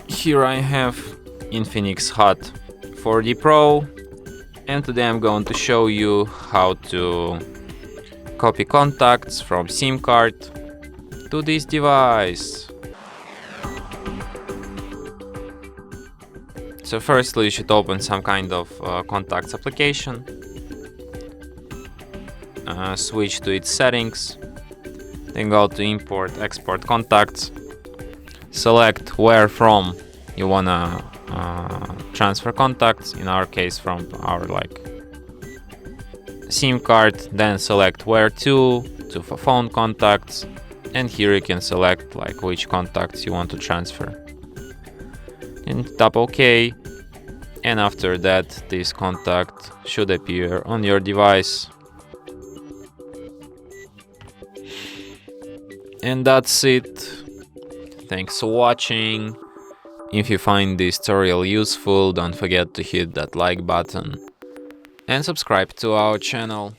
Here I have INFINIX Hot 4D Pro, and today I'm going to show you how to copy contacts from SIM card to this device. So firstly, you should open some kind of contacts application, switch to its settings, then go to import export contacts, select where from you wanna transfer contacts, in our case from our SIM card, then select where to phone contacts, and here you can select which contacts you want to transfer, and tap OK, and after that this contact should appear on your device. And that's it. Thanks for watching. If you find this tutorial useful, don't forget to hit that like button and subscribe to our channel.